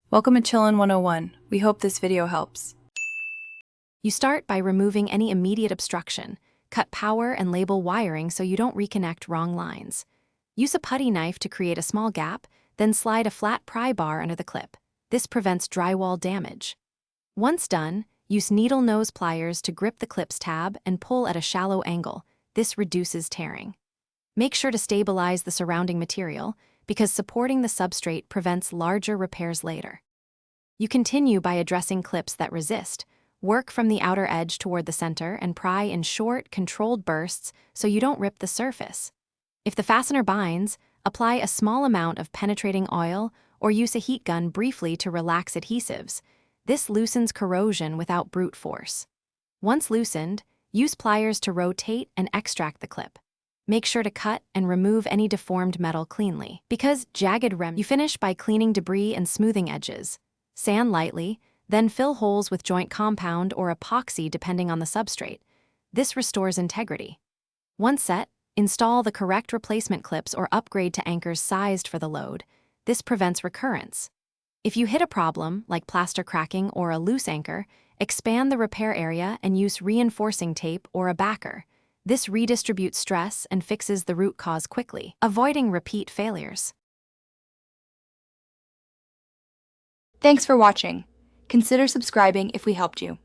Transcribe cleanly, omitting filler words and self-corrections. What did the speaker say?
Welcome to Chillin' 101. We hope this video helps. You start by removing any immediate obstruction. Cut power and label wiring so you don't reconnect wrong lines. Use a putty knife to create a small gap, then slide a flat pry bar under the clip. This prevents drywall damage. Once done, use needle nose pliers to grip the clip's tab and pull at a shallow angle. This reduces tearing. Make sure to stabilize the surrounding material, because supporting the substrate prevents larger repairs later. You continue by addressing clips that resist. Work from the outer edge toward the center and pry in short, controlled bursts so you don't rip the surface. If the fastener binds, apply a small amount of penetrating oil or use a heat gun briefly to relax adhesives. This loosens corrosion without brute force. Once loosened, use pliers to rotate and extract the clip. Make sure to cut and remove any deformed metal cleanly. Because jagged you finish by cleaning debris and smoothing edges. Sand lightly, then fill holes with joint compound or epoxy depending on the substrate. This restores integrity. Once set, install the correct replacement clips or upgrade to anchors sized for the load. This prevents recurrence. If you hit a problem, like plaster cracking or a loose anchor, expand the repair area and use reinforcing tape or a backer. This redistributes stress and fixes the root cause quickly, avoiding repeat failures. Thanks for watching. Consider subscribing if we helped you.